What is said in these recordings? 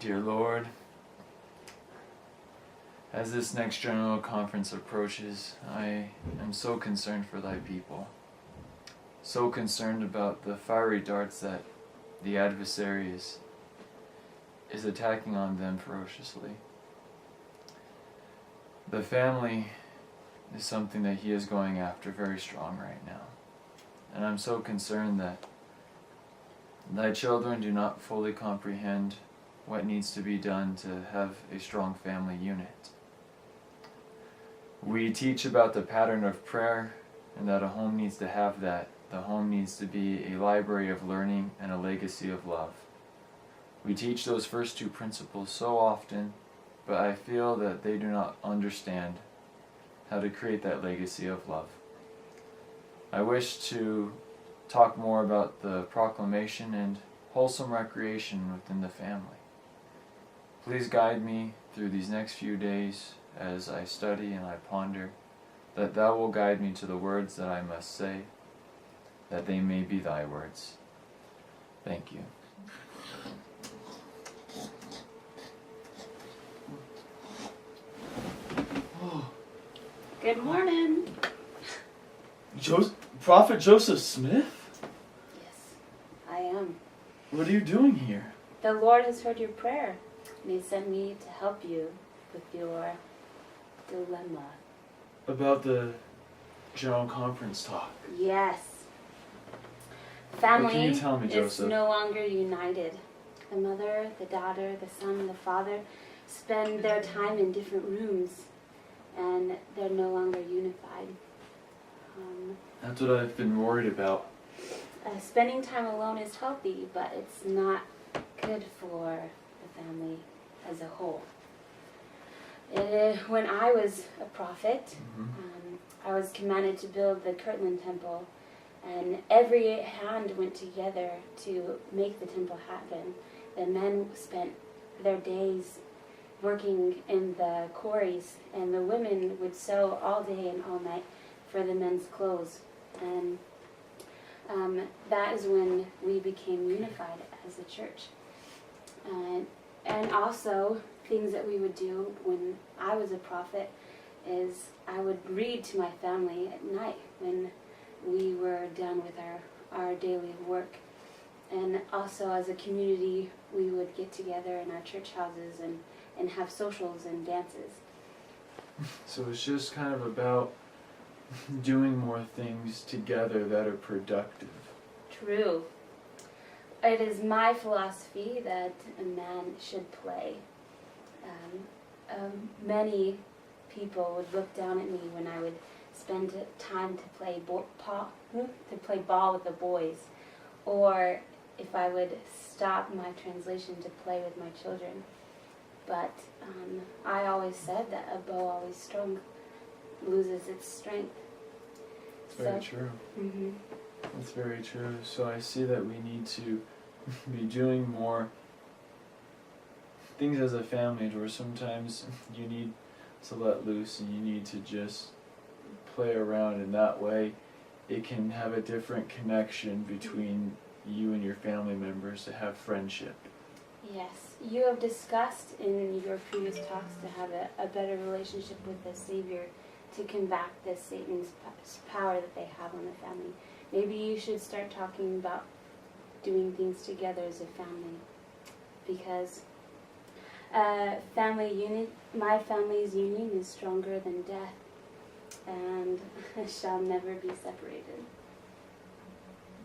Dear Lord, as this next general conference approaches, I am so concerned for thy people. So concerned about the fiery darts that the adversary is attacking on them ferociously. The family is something that he is going after very strong right now. And I'm so concerned that thy children do not fully comprehend what needs to be done to have a strong family unit. We teach about the pattern of prayer and that a home needs to have that. The home needs to be a library of learning and a legacy of love. We teach those first two principles so often, but I feel that they do not understand how to create that legacy of love. I wish to talk more about the proclamation and wholesome recreation within the family. Please guide me through these next few days as I study and I ponder, that thou will guide me to the words that I must say, that they may be thy words. Thank you. Good morning. Prophet Joseph Smith? Yes, I am. What are you doing here? The Lord has heard your prayer, and He sent me to help you with your dilemma. About the general conference talk. Yes. What Family can you tell me, is Joseph? no longer united. The mother, the daughter, the son, and the father spend their time in different rooms, and they're no longer unified. That's what I've been worried about. Spending time alone is healthy, but it's not good for the family as a whole. When I was a prophet, I was commanded to build the Kirtland Temple, and every hand went together to make the temple happen. The men spent their days working in the quarries, and the women would sew all day and all night for the men's clothes. And that is when we became unified as a church. And also, things that we would do when I was a prophet is I would read to my family at night when we were done with our daily work. And also as a community, we would get together in our church houses and have socials and dances. So it's just kind of about doing more things together that are productive. True. It is my philosophy that a man should play. Many people would look down at me when I would spend time to play ball with the boys, or if I would stop my translation to play with my children. But I always said that a bow always strung loses its strength. It's very true. Mm-hmm. That's very true. So I see that we need to be doing more things as a family, where sometimes you need to let loose and you need to just play around, and that way it can have a different connection between you and your family members to have friendship. Yes, you have discussed in your previous talks to have a better relationship with the Savior to combat this Satan's power that they have on the family. Maybe you should start talking about doing things together as a family, because my family's union is stronger than death, and shall never be separated.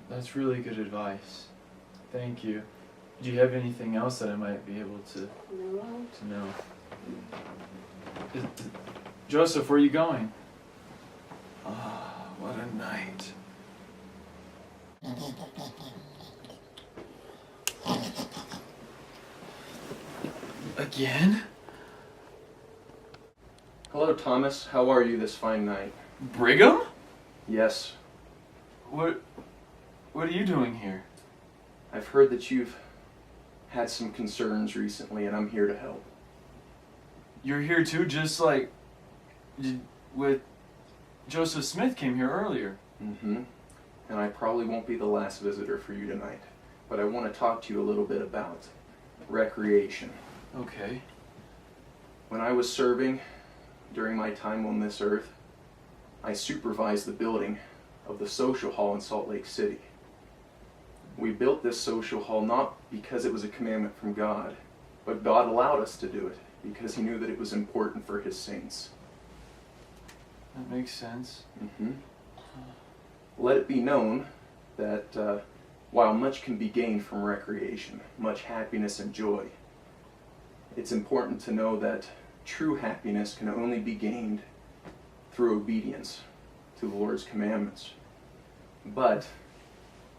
That's really good advice. Thank you. Do you have anything else that I might be able to know? Joseph, where are you going? Ah, what a night. Again? Hello, Thomas. How are you this fine night? Brigham? Yes. What are you doing here? I've heard that you've had some concerns recently, and I'm here to help. You're here too, just like with Joseph Smith came here earlier. Mm-hmm. And I probably won't be the last visitor for you tonight, but I want to talk to you a little bit about recreation. Okay. When I was serving during my time on this earth, I supervised the building of the social hall in Salt Lake City. We built this social hall not because it was a commandment from God, but God allowed us to do it because He knew that it was important for His saints. That makes sense. Let it be known that while much can be gained from recreation, much happiness and joy, it's important to know that true happiness can only be gained through obedience to the Lord's commandments. But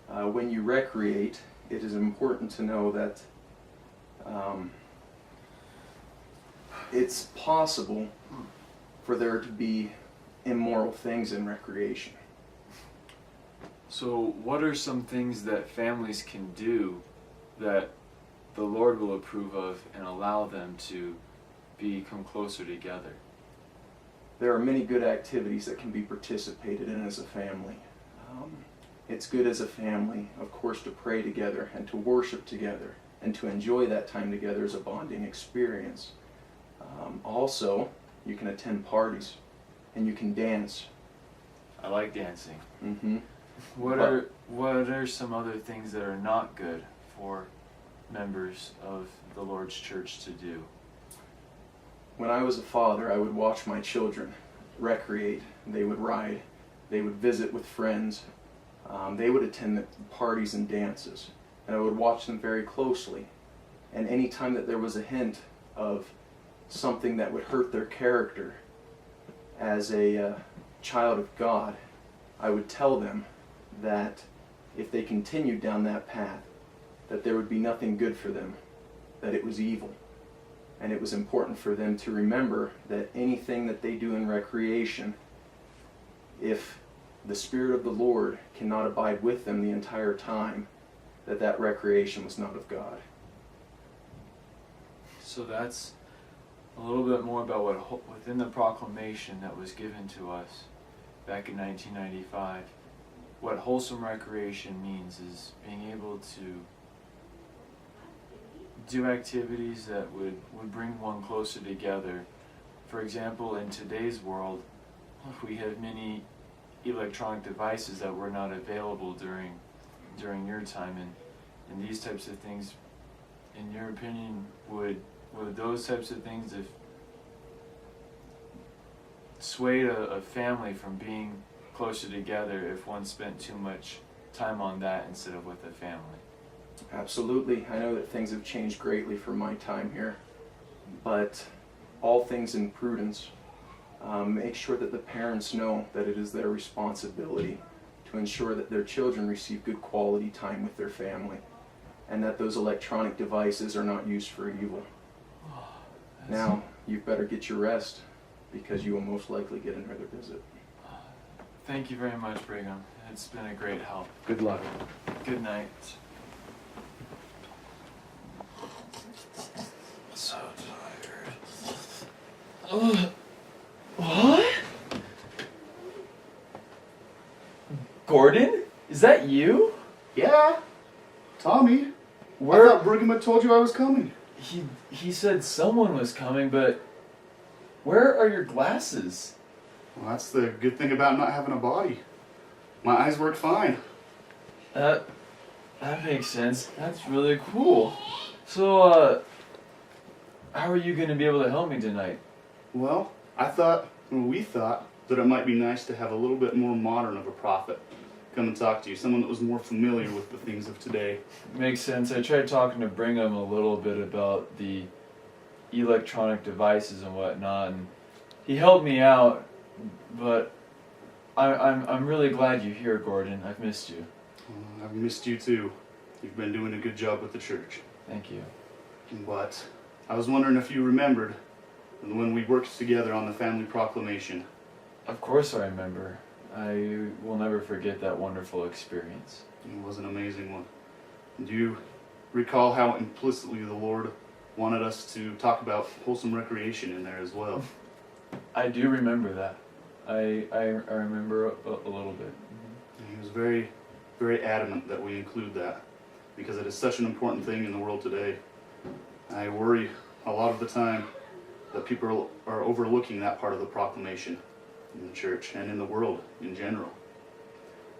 when you recreate, it is important to know that it's possible for there to be immoral things in recreation. So what are some things that families can do that the Lord will approve of and allow them to become closer together? There are many good activities that can be participated in as a family. It's good as a family, of course, to pray together and to worship together and to enjoy that time together as a bonding experience. Also, you can attend parties and you can dance. I like dancing. Mm-hmm. What are some other things that are not good for members of the Lord's church to do? When I was a father, I would watch my children recreate. They would ride. They would visit with friends. They would attend the parties and dances. And I would watch them very closely. And any time that there was a hint of something that would hurt their character as a child of God, I would tell them that if they continued down that path, that there would be nothing good for them, that it was evil. And it was important for them to remember that anything that they do in recreation, if the Spirit of the Lord cannot abide with them the entire time, that recreation was not of God. So that's a little bit more about what within the proclamation that was given to us back in 1995. What wholesome recreation means is being able to do activities that would bring one closer together. For example, in today's world, we have many electronic devices that were not available during your time, and these types of things, in your opinion, would those types of things have swayed a family from being closer together if one spent too much time on that instead of with a family? Absolutely. I know that things have changed greatly from my time here, but all things in prudence. Make sure that the parents know that it is their responsibility to ensure that their children receive good quality time with their family, and that those electronic devices are not used for evil. Now, you've better get your rest, because you will most likely get another visit. Thank you very much, Brigham. It's been a great help. Good luck. Good night. So tired. What? Gordon? Is that you? Yeah, Tommy. Where? I thought Brigham had told you I was coming. He said someone was coming, but where are your glasses? Well, that's the good thing about not having a body. My eyes work fine. That makes sense. That's really cool. So, how are you going to be able to help me tonight? Well, we thought that it might be nice to have a little bit more modern of a prophet come and talk to you, someone that was more familiar with the things of today. Makes sense. I tried talking to Brigham a little bit about the electronic devices and whatnot, and he helped me out, but I'm really glad you're here, Gordon. I've missed you. I've missed you too. You've been doing a good job with the church. Thank you. But I was wondering if you remembered when we worked together on the family proclamation. Of course I remember. I will never forget that wonderful experience. It was an amazing one. Do you recall how implicitly the Lord wanted us to talk about wholesome recreation in there as well? I do remember that. I remember a little bit. He was very, very adamant that we include that because it is such an important thing in the world today. I worry a lot of the time that people are overlooking that part of the proclamation in the church and in the world in general.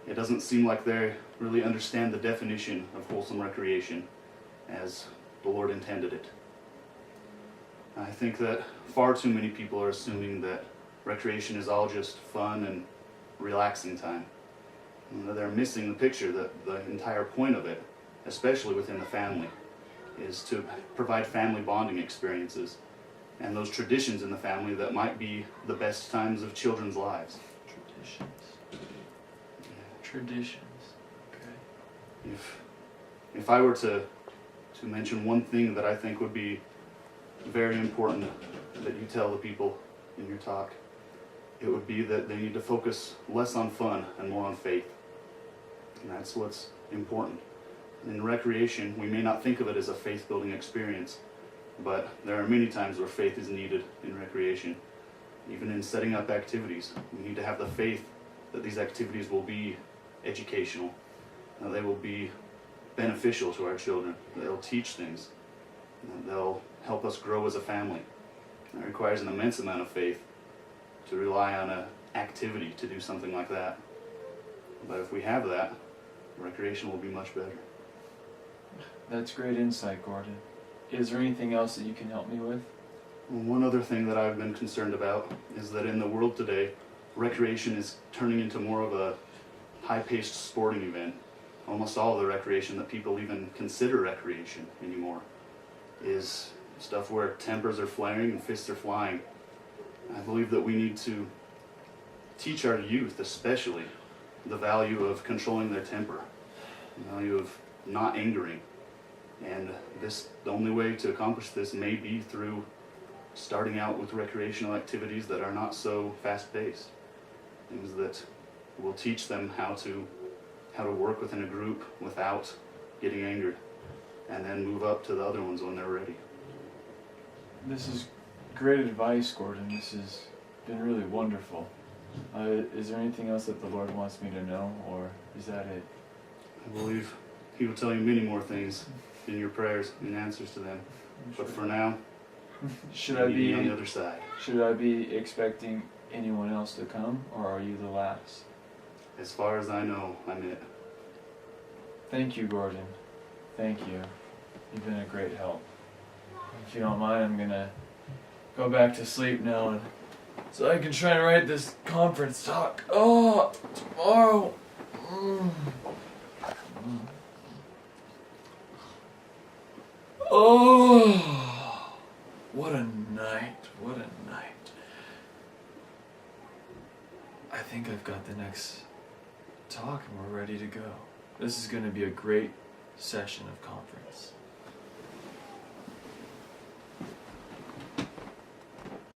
It doesn't seem like they really understand the definition of wholesome recreation as the Lord intended it. I think that far too many people are assuming that recreation is all just fun and relaxing time. And that they're missing the picture that the entire point of it, especially within the family, is to provide family bonding experiences and those traditions in the family that might be the best times of children's lives. Traditions. Okay. If I were to mention one thing that I think would be very important that you tell the people in your talk, it would be that they need to focus less on fun and more on faith. And that's what's important. In recreation, we may not think of it as a faith-building experience, but there are many times where faith is needed in recreation. Even in setting up activities, we need to have the faith that these activities will be educational, that they will be beneficial to our children, that they'll teach things, that they'll help us grow as a family. It requires an immense amount of faith to rely on an activity to do something like that. But if we have that, recreation will be much better. That's great insight, Gordon. Is there anything else that you can help me with? One other thing that I've been concerned about is that in the world today, recreation is turning into more of a high-paced sporting event. Almost all of the recreation that people even consider recreation anymore is stuff where tempers are flaring and fists are flying. I believe that we need to teach our youth especially the value of controlling their temper, the value of not angering. And the only way to accomplish this may be through starting out with recreational activities that are not so fast-paced. Things that will teach them how to work within a group without getting angered, and then move up to the other ones when they're ready. This is great advice, Gordon. This has been really wonderful. Is there anything else that the Lord wants me to know, or is that it? I believe He will tell you many more things in your prayers and answers to them. But for now, Should you I need to be on the be other side. should I be expecting anyone else to come, or are you the last? As far as I know, I'm it. Thank you, Gordon. Thank you. You've been a great help. If you don't mind, I'm gonna go back to sleep now, and so I can try and write this conference talk. Oh, tomorrow. Oh, what a night! What a night! I think I've got the next talk, and we're ready to go. This is going to be a great session of conference.